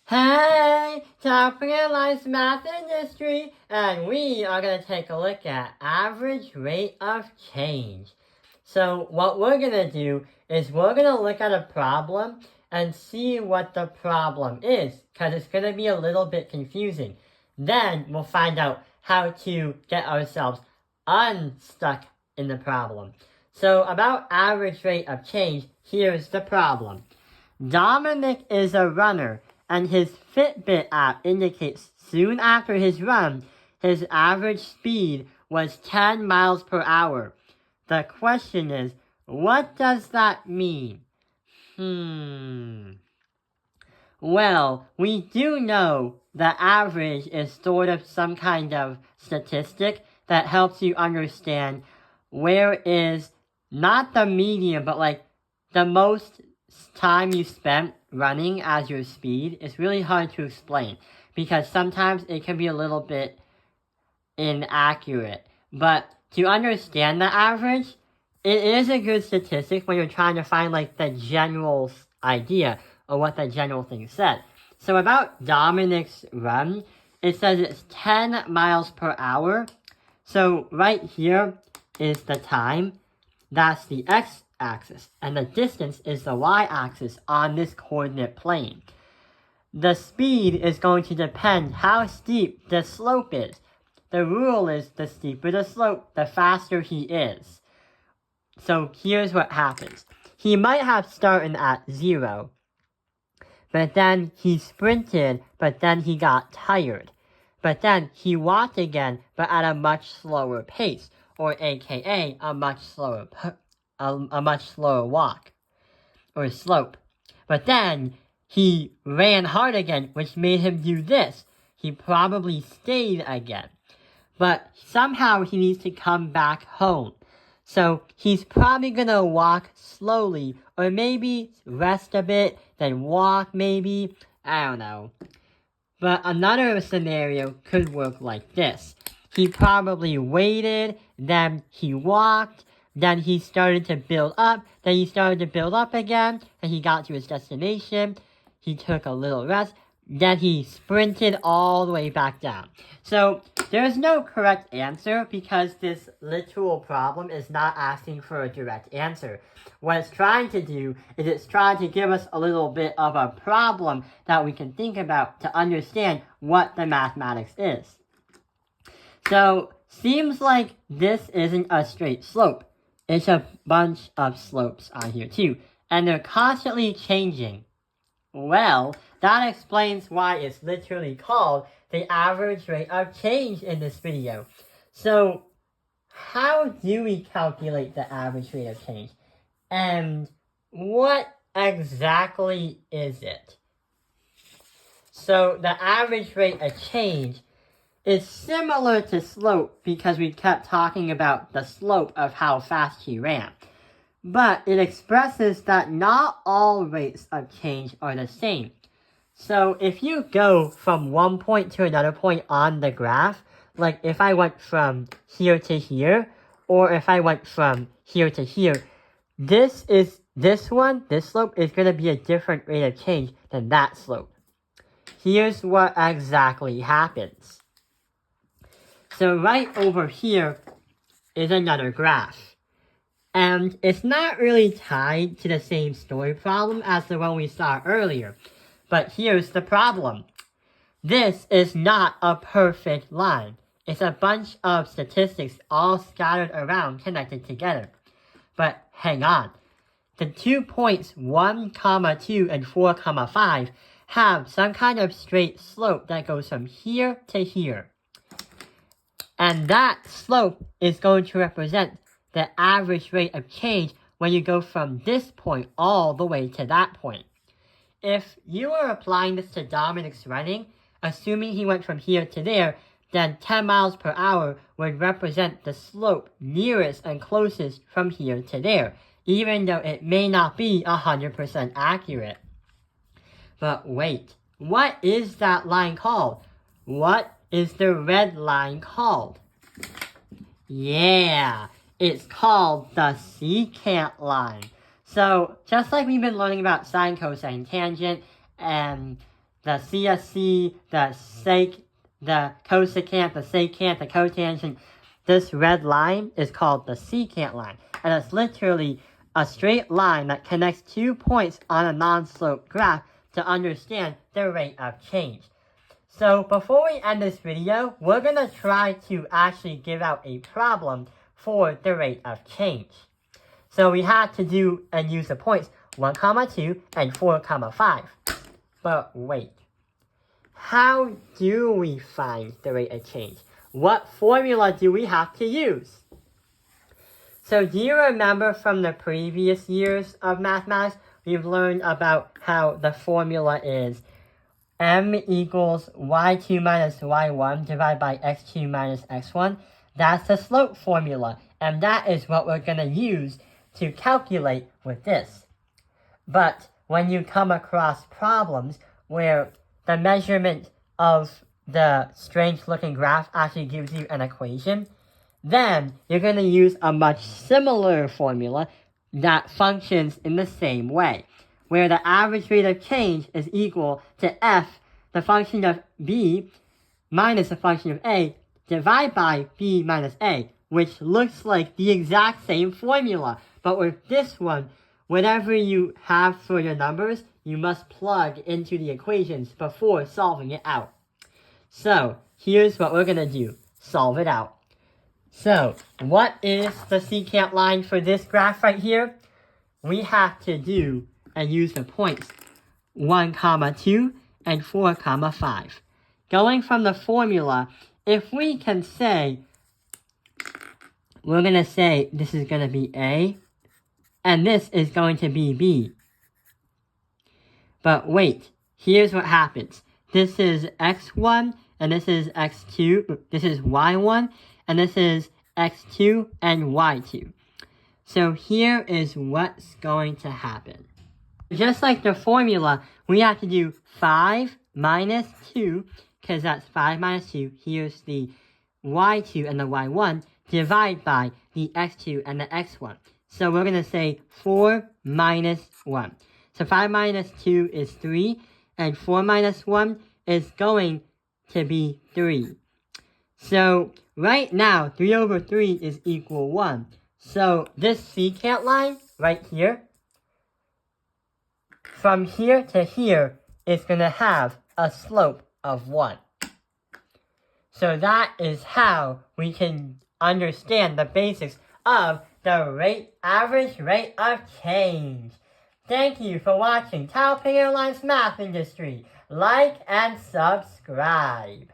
Hey, Top Realized Math Industry, and we are going to take a look at average rate of change. So what we're going to do is we're going to look at a problem and see what the problem is, because it's going to be a little bit confusing. Then we'll find out how to get ourselves unstuck in the problem. So about average rate of change, here's the problem. Dominic is a runner, and his Fitbit app indicates soon after his run, his average speed was 10 miles per hour. The question is, what does that mean? Well, we do know the average is sort of some kind of statistic that helps you understand where is not the median, but like the most time you spent running as your speed. Is really hard to explain because sometimes it can be a little bit inaccurate. But to understand the average, it is a good statistic when you're trying to find like the general idea of what the general thing said. So about Dominic's run, it says it's 10 miles per hour. So right here is the time. That's the x-axis. And the distance is the y-axis on this coordinate plane. The speed is going to depend how steep the slope is. The rule is the steeper the slope, the faster he is. So here's what happens. He might have started at 0, but then he sprinted, but then he got tired. But then he walked again, but at a much slower pace, or aka a much slower walk, or slope. But then he ran hard again, which made him do this. He probably stayed again. But somehow he needs to come back home. So he's probably gonna walk slowly, or maybe rest a bit, then walk maybe. I don't know. But another scenario could work like this. He probably waited, then he walked, then he started to build up, then he started to build up again, and he got to his destination. He took a little rest, then he sprinted all the way back down. So there's no correct answer because this literal problem is not asking for a direct answer. What it's trying to do is it's trying to give us a little bit of a problem that we can think about to understand what the mathematics is. So seems like this isn't a straight slope. It's a bunch of slopes on here too, and they're constantly changing. Well, that explains why it's literally called the average rate of change in this video. So, how do we calculate the average rate of change? And what exactly is it? So, the average rate of change is similar to slope because we kept talking about the slope of how fast he ran. But it expresses that not all rates of change are the same. So if you go from one point to another point on the graph, like if I went from here to here, or if I went from here to here, this slope is going to be a different rate of change than that slope. Here's what exactly happens. So right over here is another graph. And it's not really tied to the same story problem as the one we saw earlier. But here's the problem. This is not a perfect line. It's a bunch of statistics all scattered around connected together. But hang on. The 2 points 1, 2, and 4, 5 have some kind of straight slope that goes from here to here. And that slope is going to represent the average rate of change when you go from this point all the way to that point. If you were applying this to Dominic's running, assuming he went from here to there, then 10 miles per hour would represent the slope nearest and closest from here to there, even though it may not be 100% accurate. But wait, what is that line called? What is the red line called? Yeah, it's called the secant line. So, just like we've been learning about sine, cosine, tangent, and the CSC, the sec, the cosecant, the secant, the cotangent. This red line is called the secant line, and it's literally a straight line that connects 2 points on a non-sloped graph to understand the rate of change. So before we end this video, we're going to try to actually give out a problem for the rate of change. So we had to do and use the points 1, 2, and 4, 5. But wait, how do we find the rate of change? What formula do we have to use? So do you remember from the previous years of mathematics, we've learned about how the formula is m equals y2 minus y1 divided by x2 minus x1. That's the slope formula, and that is what we're going to use to calculate with this. But when you come across problems where the measurement of the strange looking graph actually gives you an equation, then you're going to use a much similar formula that functions in the same way, where the average rate of change is equal to f, the function of b, minus the function of a, divided by b minus a, which looks like the exact same formula. But with this one, whatever you have for your numbers, you must plug into the equations before solving it out. So, here's what we're going to do. Solve it out. So, what is the secant line for this graph right here? We have to do and use the points 1, 2, and 4, 5. Going from the formula, if we can say, we're going to say this is going to be A, and this is going to be B. But wait, here's what happens. This is x1, and this is x2, this is y1, and this is x2 and y2. So here is what's going to happen. Just like the formula, we have to do 5 minus 2, because that's 5 minus 2. Here's the y2 and the y1, divided by the x2 and the x1. So we're going to say 4 minus 1. So 5 minus 2 is 3, and 4 minus 1 is going to be 3. So right now, 3 over 3 is equal 1. So this secant line right here, from here to here, is going to have a slope of 1. So that is how we can understand the basics of the average rate of change. Thank you for watching Taoping Airlines Math Industry. Like and subscribe.